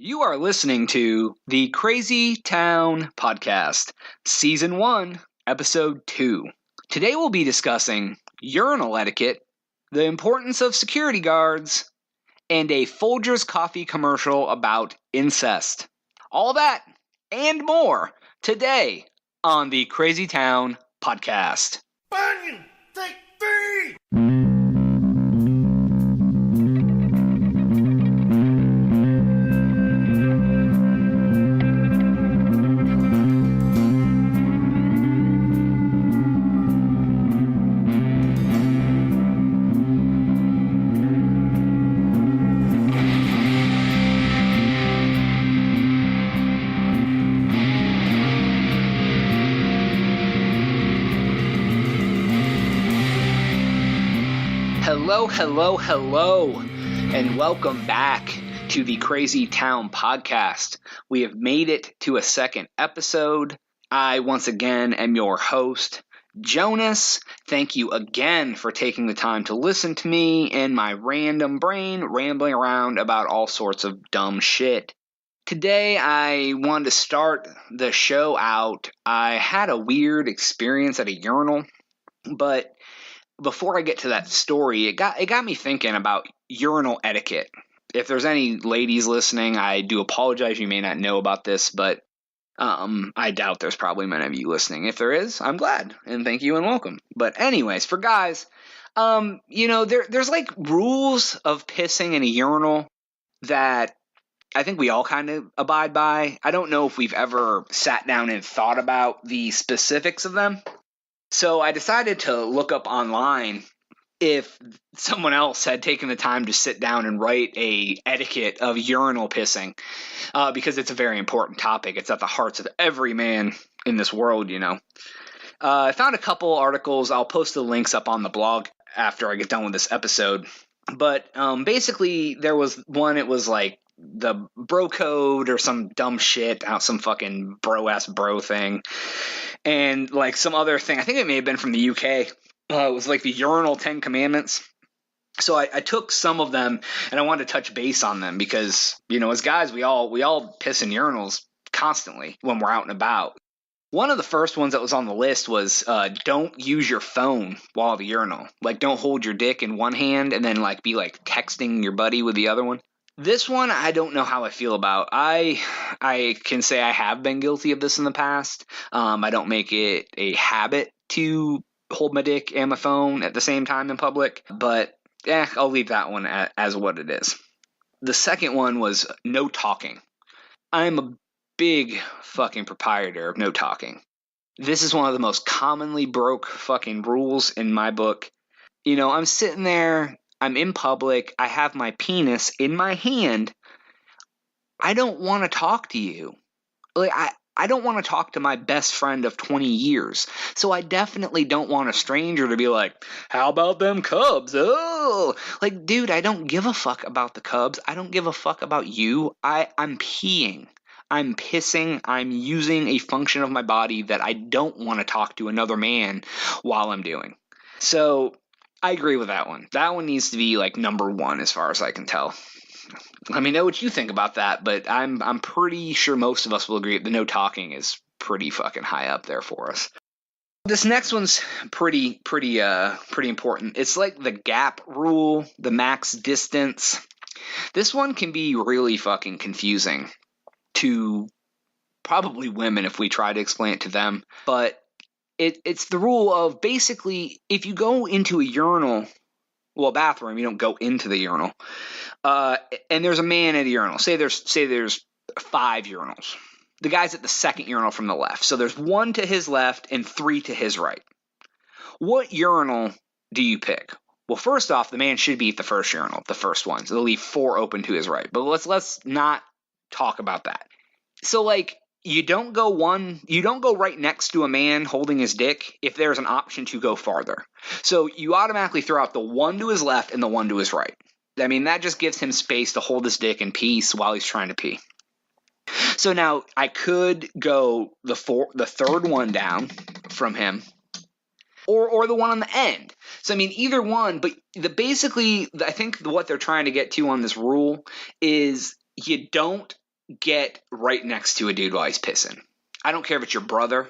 You are listening to the Crazy Town Podcast, Season 1, Episode 2. Today we'll be discussing urinal etiquette, the importance of security guards, and a Folger's coffee commercial about incest. All that and more today on the Crazy Town Podcast. Bunyan, take three! Hello, and welcome back to the Crazy Town Podcast. We have made it to a second episode. I, once again, am your host, Jonas. Thank you again for taking the time to listen to me and my random brain rambling around about all sorts of dumb shit. Today, I wanted to start the show out. I had a weird experience at a urinal, but before I get to that story, it got me thinking about urinal etiquette. If there's any ladies listening, I do apologize. You may not know about this, but I doubt there's probably many of you listening. If there is, I'm glad, and thank you and welcome. But anyways, for guys, there's like rules of pissing in a urinal that I think we all kind of abide by. I don't know if we've ever sat down and thought about the specifics of them. So I decided to look up online if someone else had taken the time to sit down and write a etiquette of urinal pissing, because it's a very important topic. It's at the hearts of every man in this world, I found a couple articles. I'll post the links up on the blog after I get done with this episode. But basically, there was one, it was like the bro code or some dumb shit, some fucking bro-ass bro thing. And like some other thing, I think it may have been from the UK. It was like the urinal 10 commandments. So I took some of them and I wanted to touch base on them because, as guys, we all piss in urinals constantly when we're out and about. One of the first ones that was on the list was don't use your phone while at the urinal. Like, don't hold your dick in one hand and then be texting your buddy with the other one. This one, I don't know how I feel about. I can say I have been guilty of this in the past. I don't make it a habit to hold my dick and my phone at the same time in public, but I'll leave that one as what it is. The second one was no talking. I'm a big fucking proprietor of no talking. This is one of the most commonly broke fucking rules in my book. I'm sitting there, I'm in public, I have my penis in my hand. I don't want to talk to you. I don't want to talk to my best friend of 20 years. So I definitely don't want a stranger to be like, how about them Cubs? Oh, dude, I don't give a fuck about the Cubs. I don't give a fuck about you. I'm peeing. I'm pissing. I'm using a function of my body that I don't want to talk to another man while I'm doing. So I agree with that one. That one needs to be number one as far as I can tell. Let me know what you think about that, but I'm pretty sure most of us will agree that the no talking is pretty fucking high up there for us. This next one's pretty important. It's like the gap rule, the max distance. This one can be really fucking confusing to probably women if we try to explain it to them, but it's the rule of basically if you go into a urinal, bathroom, you don't go into the urinal, and there's a man at a urinal. Say there's 5 urinals. The guy's at the second urinal from the left. So there's 1 to his left and 3 to his right. What urinal do you pick? Well, first off, the man should be at the first urinal, the first one. So they'll leave 4 open to his right. But let's not talk about that. So you don't go right next to a man holding his dick if there's an option to go farther. So you automatically throw out the 1 to his left and the 1 to his right. I mean, that just gives him space to hold his dick in peace while he's trying to pee. So now I could go the third one down from him, or the one on the end. So I mean, either one. But basically, I think what they're trying to get to on this rule is you don't get right next to a dude while he's pissing. I don't care if it's your brother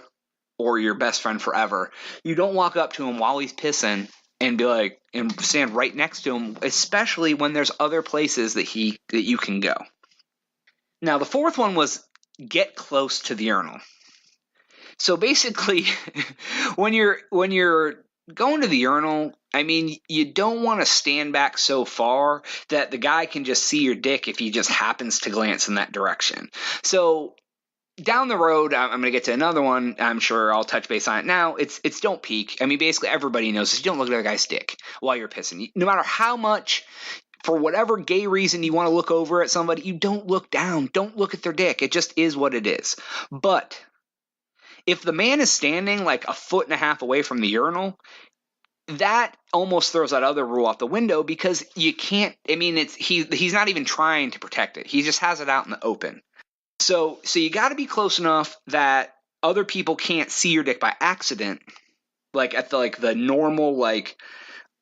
or your best friend forever. You don't walk up to him while he's pissing and be like, and stand right next to him, especially when there's other places that you can go. Now, the fourth one was get close to the urinal. So basically, when you're going to the urinal, I mean, you don't want to stand back so far that the guy can just see your dick if he just happens to glance in that direction. So down the road, I'm going to get to another one. I'm sure I'll touch base on it now. It's don't peek. I mean, basically everybody knows this. You don't look at the guy's dick while you're pissing. No matter how much, for whatever gay reason you want to look over at somebody, you don't look down. Don't look at their dick. It just is what it is. But if the man is standing like a foot and a half away from the urinal, that almost throws that other rule out the window because you can't. I mean, he's not even trying to protect it. He just has it out in the open. So you got to be close enough that other people can't see your dick by accident, like at the normal like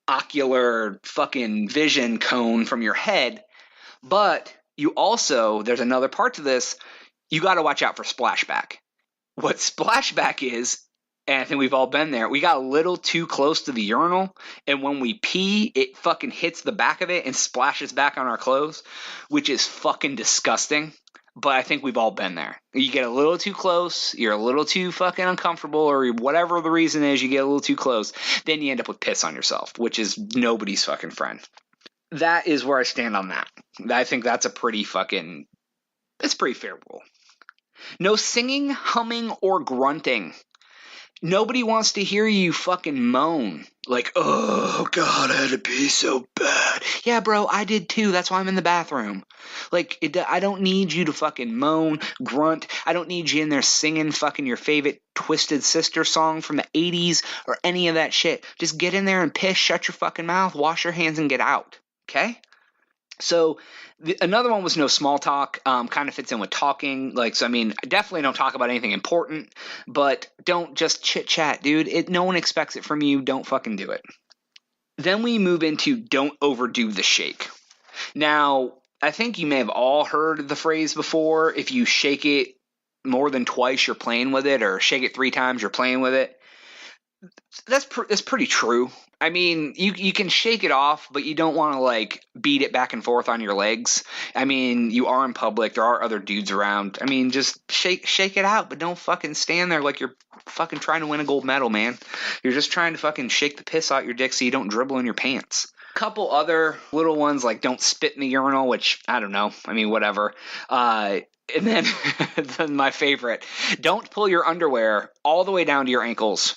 ocular fucking vision cone from your head. But you also, there's another part to this. You got to watch out for splashback. What splashback is, and I think we've all been there, we got a little too close to the urinal, and when we pee, it fucking hits the back of it and splashes back on our clothes, which is fucking disgusting. But I think we've all been there. You get a little too close, you're a little too fucking uncomfortable, or whatever the reason is, you get a little too close, then you end up with piss on yourself, which is nobody's fucking friend. That is where I stand on that. I think that's a pretty fair rule. No singing, humming, or grunting. Nobody wants to hear you fucking moan. Like, oh, God, I had to pee so bad. Yeah, bro, I did too. That's why I'm in the bathroom. Like, I don't need you to fucking moan, grunt. I don't need you in there singing fucking your favorite Twisted Sister song from the 80s or any of that shit. Just get in there and piss, shut your fucking mouth, wash your hands, and get out. Okay? So another one was no small talk. Kind of fits in with talking. Like, so I mean, definitely don't talk about anything important, but don't just chit chat, dude. No one expects it from you. Don't fucking do it. Then we move into don't overdo the shake. Now, I think you may have all heard the phrase before. If you shake it more than twice, you're playing with it, or shake it 3 times, you're playing with it. That's pretty true. I mean, you can shake it off, but you don't want to like beat it back and forth on your legs. I mean, you are in public. There are other dudes around. I mean, just shake it out, but don't fucking stand there like you're fucking trying to win a gold medal, man. You're just trying to fucking shake the piss out your dick so you don't dribble in your pants. Couple other little ones like don't spit in the urinal, which I don't know. I mean, whatever. And then, then my favorite, don't pull your underwear all the way down to your ankles.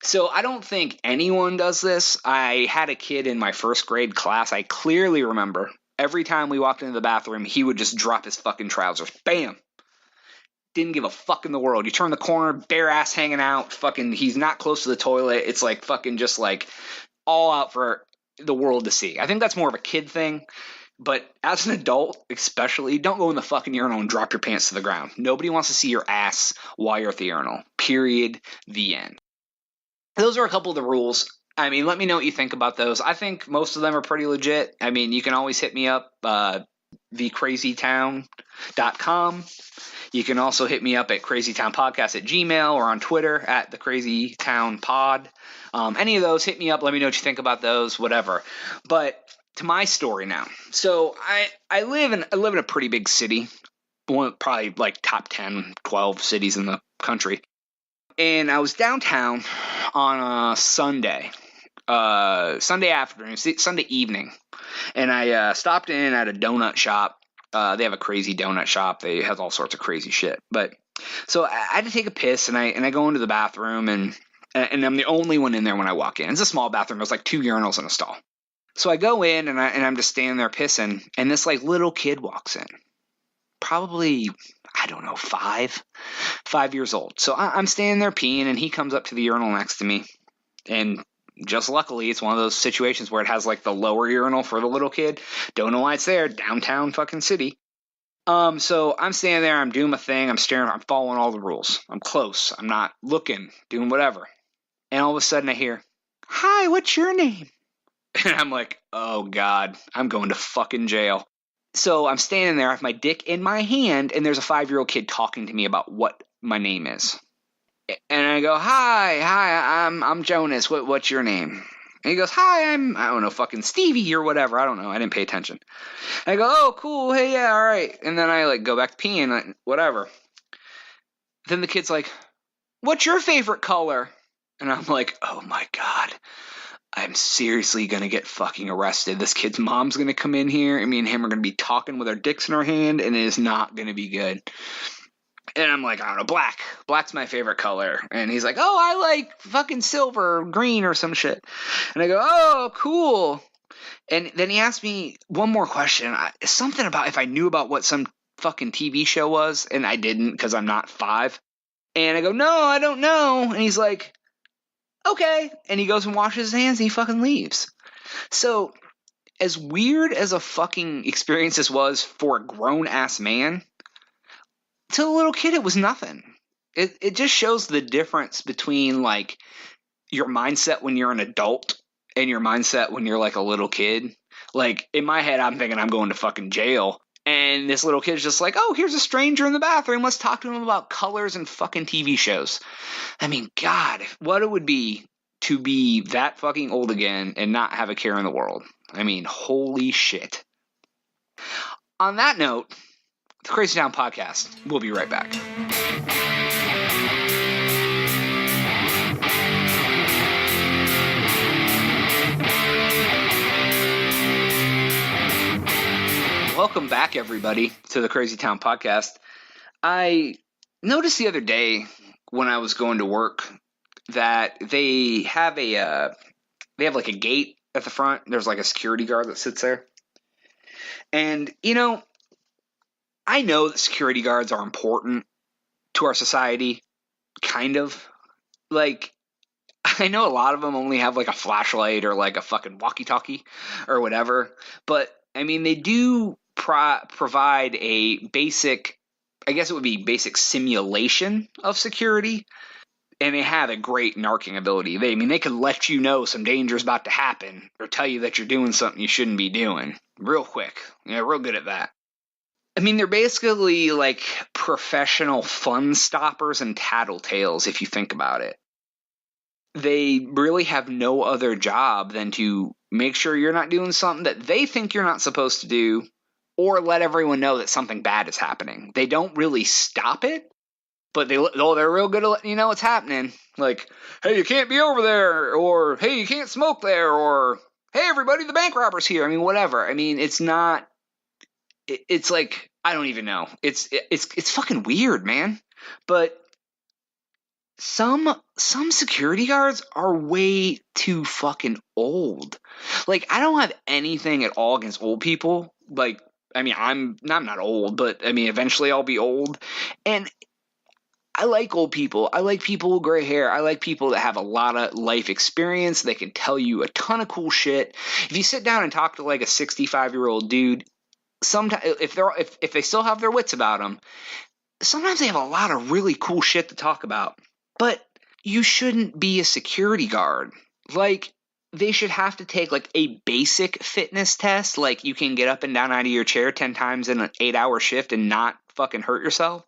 So I don't think anyone does this. I had a kid in my first grade class. I clearly remember every time we walked into the bathroom, he would just drop his fucking trousers. Bam. Didn't give a fuck in the world. You turn the corner, bare ass hanging out. Fucking, he's not close to the toilet. It's like fucking just like all out for the world to see. I think that's more of a kid thing. But as an adult, especially, don't go in the fucking urinal and drop your pants to the ground. Nobody wants to see your ass while you're at the urinal. Period. The end. Those are a couple of the rules. I mean, let me know what you think about those. I think most of them are pretty legit. I mean, you can always hit me up, thecrazytown.com. You can also hit me up at crazytownpodcast@gmail or on Twitter at thecrazytownpod. Any of those, hit me up. Let me know what you think about those, whatever. But to my story now. So I live in a pretty big city. Probably like top 10, 12 cities in the country. And I was downtown on a Sunday afternoon, Sunday evening, and I stopped in at a donut shop. They have a crazy donut shop. They have all sorts of crazy shit. But so I had to take a piss, and I go into the bathroom, and I'm the only one in there when I walk in. It's a small bathroom. There's like 2 urinals in a stall. So I go in, and I'm just standing there pissing, and this like little kid walks in. Probably, I don't know, 5 years old. So I'm standing there peeing, and he comes up to the urinal next to me. And just luckily, it's one of those situations where it has like the lower urinal for the little kid. Don't know why it's there. Downtown fucking city. So I'm standing there. I'm doing my thing. I'm staring. I'm following all the rules. I'm close. I'm not looking, doing whatever. And all of a sudden I hear, "Hi, what's your name?" And I'm like, oh God, I'm going to fucking jail. So I'm standing there, I have my dick in my hand, and there's a 5-year-old kid talking to me about what my name is. And I go, hi, I'm Jonas. What's your name? And he goes, hi, I don't know, fucking Stevie or whatever. I don't know. I didn't pay attention. And I go, oh, cool. Hey, yeah, all right. And then I go back to peeing, whatever. Then the kid's like, what's your favorite color? And I'm like, oh my God, I'm seriously going to get fucking arrested. This kid's mom's going to come in here, and me and him are going to be talking with our dicks in our hand, and it is not going to be good. And I'm like, I don't know, black. Black's my favorite color. And he's like, oh, I like fucking silver or green or some shit. And I go, oh, cool. And then he asked me one more question. Something about if I knew about what some fucking TV show was, and I didn't because I'm not 5. And I go, no, I don't know. And he's like, okay. And he goes and washes his hands and he fucking leaves. So as weird as a fucking experience this was for a grown-ass man, to a little kid, it was nothing. It just shows the difference between like your mindset when you're an adult and your mindset when you're like a little kid. Like in my head, I'm thinking I'm going to fucking jail. And this little kid's just like, oh, here's a stranger in the bathroom. Let's talk to him about colors and fucking TV shows. I mean, God, what it would be to be that fucking old again and not have a care in the world. I mean, holy shit. On that note, the Crazy Town Podcast. We'll be right back. Welcome back, everybody, to the Crazy Town Podcast. I noticed the other day when I was going to work that they have like a gate at the front. There's like a security guard that sits there. And, you know, I know that security guards are important to our society, kind of. Like, I know a lot of them only have like a flashlight or like a fucking walkie-talkie or whatever, but I mean, they do provide a basic, I guess it would be basic simulation of security, and they have a great narking ability. They can let you know some danger is about to happen or tell you that you're doing something you shouldn't be doing real quick. Yeah, real good at that. I mean, they're basically like professional fun stoppers and tattletales if you think about it. They really have no other job than to make sure you're not doing something that they think you're not supposed to do, or let everyone know that something bad is happening. They don't really stop it, but they're real good at letting you know what's happening. Like, hey, you can't be over there, or hey, you can't smoke there, or hey, everybody, the bank robber's here. I mean, whatever. I mean, it's not. It's like, I don't even know. It's fucking weird, man. But some security guards are way too fucking old. Like, I don't have anything at all against old people. Like, I mean, I'm not old, but I mean, eventually I'll be old. And I like old people. I like people with gray hair. I like people that have a lot of life experience. They can tell you a ton of cool shit. If you sit down and talk to like a 65-year-old dude, sometimes if they still have their wits about them, sometimes they have a lot of really cool shit to talk about. But you shouldn't be a security guard. Like, they should have to take like a basic fitness test. Like, you can get up and down out of your chair 10 times in an 8-hour shift and not fucking hurt yourself.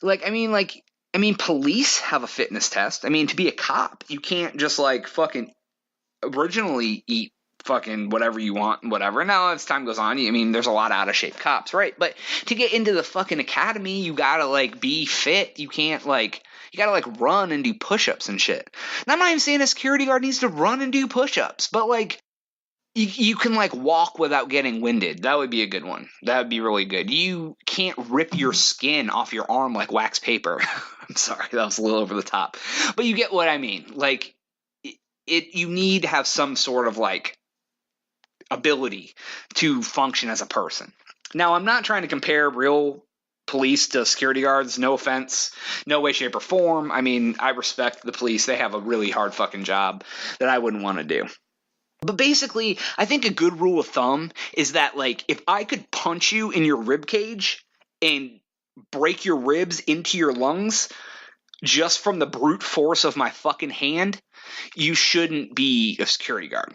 I mean, police have a fitness test. I mean, to be a cop, you can't just like fucking originally eat fucking whatever you want and whatever. Now, as time goes on, I mean, there's a lot of out of shape cops, right? But to get into the fucking academy, you gotta like be fit. You can't like, you gotta like run and do push-ups and shit. And I'm not even saying a security guard needs to run and do push-ups, but like, you can like walk without getting winded. That would be a good one. That would be really good. You can't rip your skin off your arm like wax paper. I'm sorry, that was a little over the top, but you get what I mean. Like, you need to have some sort of like ability to function as a person. Now, I'm not trying to compare real police to security guards. No offense, no way, shape, or form. I mean, I respect the police. They have a really hard fucking job that I wouldn't want to do. But basically, I think a good rule of thumb is that, like, if I could punch you in your rib cage and break your ribs into your lungs just from the brute force of my fucking hand, you shouldn't be a security guard.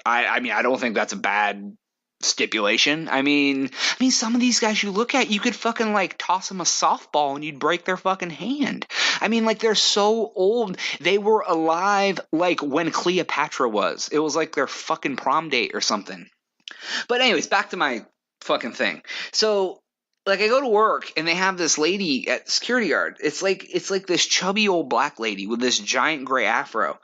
I mean, I don't think that's a bad stipulation. I mean, some of these guys you look at, you could fucking like toss them a softball and you'd break their fucking hand. I mean, like, they're so old. They were alive like when Cleopatra was. It was like their fucking prom date or something. But anyways, back to my fucking thing. So, like, I go to work and they have this lady at security guard. It's like this chubby old black lady with this giant gray afro.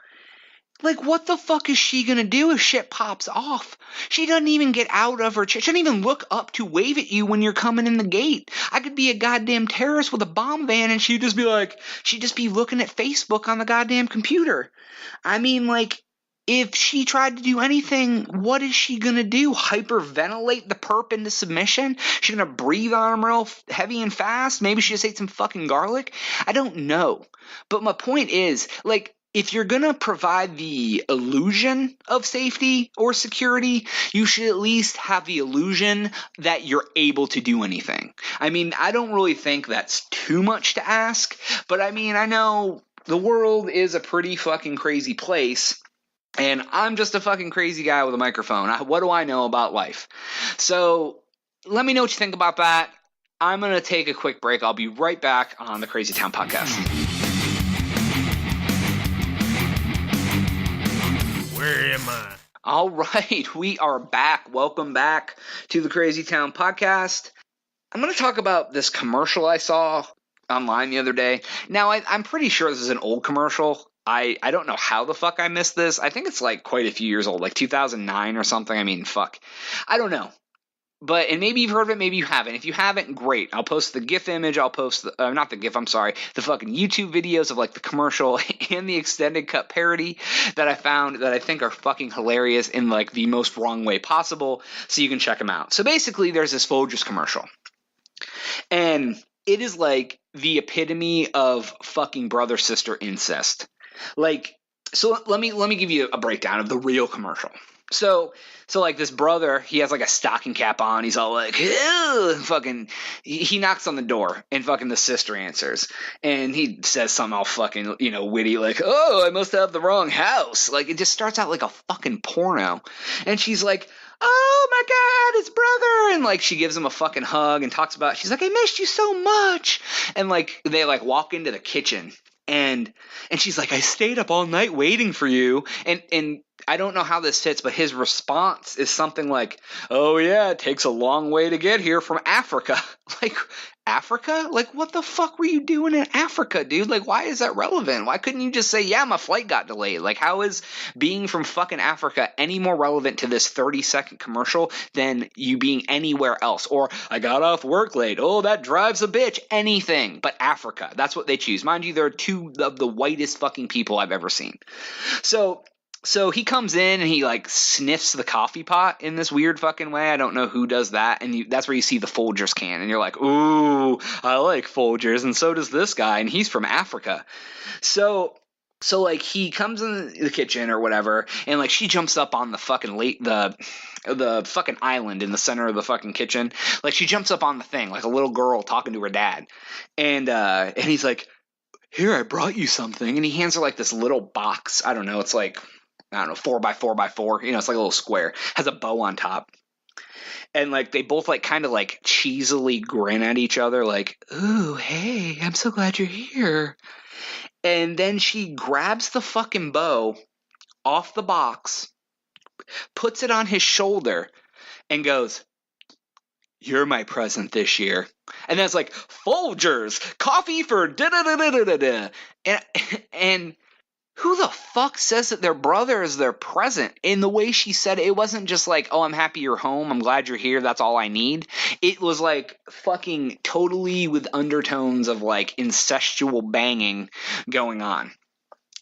Like, what the fuck is she gonna do if shit pops off? She doesn't even get out of her chair. She doesn't even look up to wave at you when you're coming in the gate. I could be a goddamn terrorist with a bomb van and she'd just be looking at Facebook on the goddamn computer. I mean, like, if she tried to do anything, what is she gonna do? Hyperventilate the perp into submission? She's gonna breathe on him real heavy and fast? Maybe she just ate some fucking garlic? I don't know. But my point is, like, if you're going to provide the illusion of safety or security, you should at least have the illusion that you're able to do anything. I mean, I don't really think that's too much to ask, but I mean, I know the world is a pretty fucking crazy place, and I'm just a fucking crazy guy with a microphone. What do I know about life? So let me know what you think about that. I'm going to take a quick break. I'll be right back on the Crazy Town Podcast. Where am I? All right, we are back. Welcome back to the Crazy Town Podcast. I'm going to talk about this commercial I saw online the other day. Now, I'm pretty sure this is an old commercial. I don't know how the fuck I missed this. I think it's like quite a few years old, like 2009 or something. I mean, fuck. I don't know. And maybe you've heard of it, maybe you haven't. If you haven't, great. I'll post the GIF image. I'll post not the GIF, I'm sorry, the fucking YouTube videos of like the commercial and the extended cut parody that I found that I think are fucking hilarious in like the most wrong way possible. So you can check them out. So basically, there's this Folgers commercial, and it is like the epitome of fucking brother sister incest. Like, so let me give you a breakdown of the real commercial. So like this brother, he has like a stocking cap on. He's all like, fucking, he knocks on the door and fucking the sister answers. And he says something all fucking, witty, like, oh, I must have the wrong house. Like, it just starts out like a fucking porno. And she's like, oh my God, it's brother. And like, she gives him a fucking hug and talks about, she's like, I missed you so much. And like, they like walk into the kitchen. And she's like, I stayed up all night waiting for you. And I don't know how this fits, but his response is something like, oh yeah, it takes a long way to get here from Africa. Like, Africa? Like, what the fuck were you doing in Africa, dude? Like, why is that relevant? Why couldn't you just say, yeah, my flight got delayed? Like, how is being from fucking Africa any more relevant to this 30-second commercial than you being anywhere else? Or, I got off work late. Oh, that drives a bitch. Anything but Africa. That's what they choose. Mind you, they're two of the whitest fucking people I've ever seen. So he comes in and he like sniffs the coffee pot in this weird fucking way. I don't know who does that. And that's where you see the Folgers can. And you're like, ooh, I like Folgers. And so does this guy. And he's from Africa. So like he comes in the kitchen or whatever. And like she jumps up on the fucking the fucking island in the center of the fucking kitchen. Like she jumps up on the thing like a little girl talking to her dad. And he's like, here, I brought you something. And he hands her like this little box. I don't know. It's like, I don't know, 4x4x4, it's like a little square, has a bow on top. And like, they both like kind of like cheesily grin at each other like, ooh, hey, I'm so glad you're here. And then she grabs the fucking bow off the box, puts it on his shoulder and goes, you're my present this year. And then it's like, Folgers, coffee for da-da-da-da-da-da. And who the fuck says that their brother is their present? In the way she said it wasn't just like, oh, I'm happy you're home. I'm glad you're here. That's all I need. It was like fucking totally with undertones of like incestual banging going on.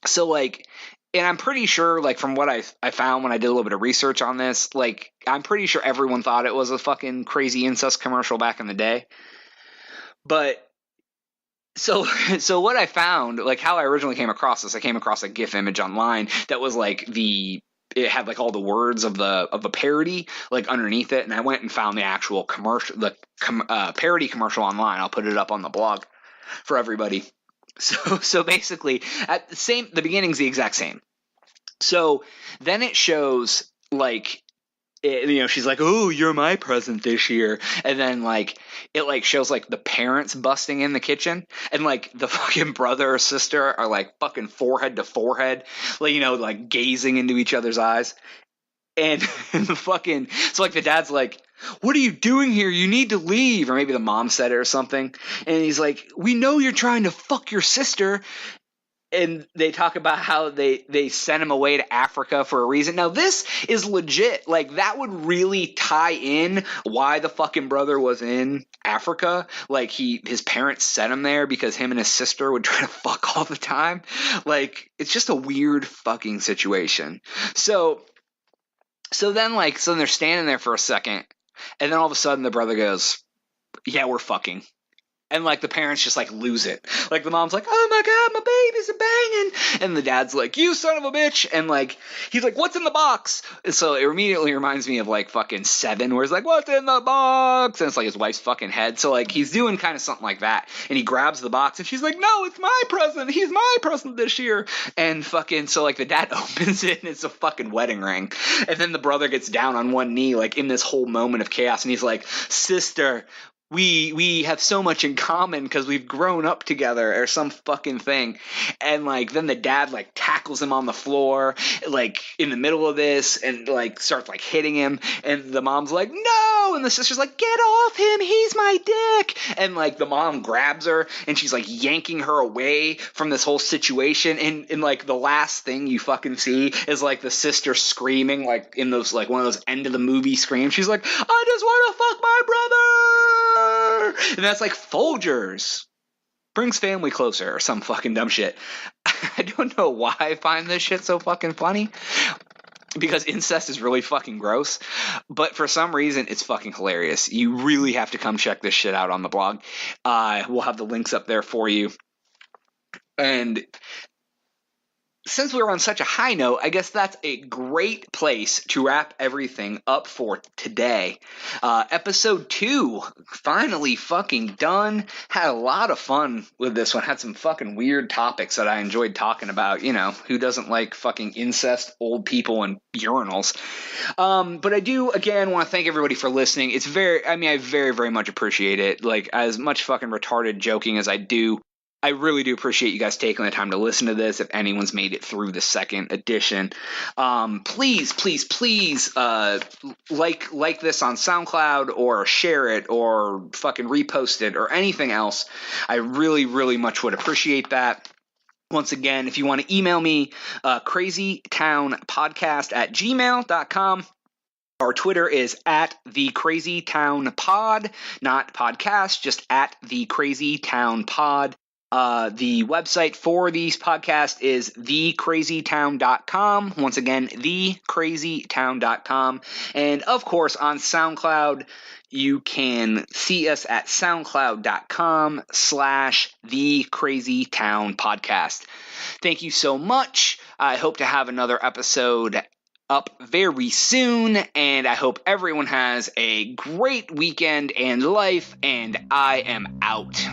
So like, and I'm pretty sure like from what I found when I did a little bit of research on this, like I'm pretty sure everyone thought it was a fucking crazy incest commercial back in the day. But So what I found, like how I originally came across this, I came across a GIF image online that was like it had like all the words of a parody like underneath it, and I went and found the actual commercial, parody commercial online. I'll put it up on the blog for everybody. So basically, at the beginning's the exact same. So then it shows like she's like, "Oh, you're my present this year," and then like it like shows like the parents busting in the kitchen, and like the fucking brother or sister are like fucking forehead to forehead, like like gazing into each other's eyes, and the fucking so like the dad's like, "What are you doing here? You need to leave," or maybe the mom said it or something, and he's like, "We know you're trying to fuck your sister." And they talk about how they sent him away to Africa for a reason. Now, this is legit. Like, that would really tie in why the fucking brother was in Africa. Like, his parents sent him there because him and his sister would try to fuck all the time. Like, it's just a weird fucking situation. So then they're standing there for a second, and then all of a sudden the brother goes, "Yeah, we're fucking." And, like, the parents just, like, lose it. Like, the mom's like, "Oh, my God, my babies are banging." And the dad's like, "You son of a bitch." And, like, he's like, "What's in the box?" And so it immediately reminds me of, like, fucking Seven, where he's like, "What's in the box?" And it's, like, his wife's fucking head. So, like, he's doing kind of something like that. And he grabs the box, and she's like, "No, it's my present. He's my present this year." And fucking, so, like, the dad opens it, and it's a fucking wedding ring. And then the brother gets down on one knee, like, in this whole moment of chaos. And he's like, "Sister, we have so much in common because we've grown up together," or some fucking thing. And like then the dad like tackles him on the floor like in the middle of this and like starts like hitting him, and the mom's like, "No," and the sister's like, "Get off him, he's my dick." And like the mom grabs her and she's like yanking her away from this whole situation, and like the last thing you fucking see is like the sister screaming like in those like one of those end of the movie screams. She's like, "I just want to fuck my brother." And that's like Folgers. Brings family closer or some fucking dumb shit. I don't know why I find this shit so fucking funny. Because incest is really fucking gross. But for some reason, it's fucking hilarious. You really have to come check this shit out on the blog. We'll have the links up there for you. And since we're on such a high note, I guess that's a great place to wrap everything up for today. Episode 2, finally fucking done. Had a lot of fun with this one. Had some fucking weird topics that I enjoyed talking about. Who doesn't like fucking incest, old people, and urinals? But I do, again, want to thank everybody for listening. I very, very much appreciate it. Like, as much fucking retarded joking as I do, I really do appreciate you guys taking the time to listen to this. If anyone's made it through the second edition, please like this on SoundCloud or share it or fucking repost it or anything else. I really, really much would appreciate that. Once again, if you want to email me, crazytownpodcast@gmail.com. Our Twitter is @thecrazytownpod, not podcast, just @thecrazytownpod. The website for these podcasts is thecrazytown.com. Once again, thecrazytown.com. And of course, on SoundCloud, you can see us at soundcloud.com/thecrazytownpodcast. Thank you so much. I hope to have another episode up very soon, and I hope everyone has a great weekend and life, and I am out.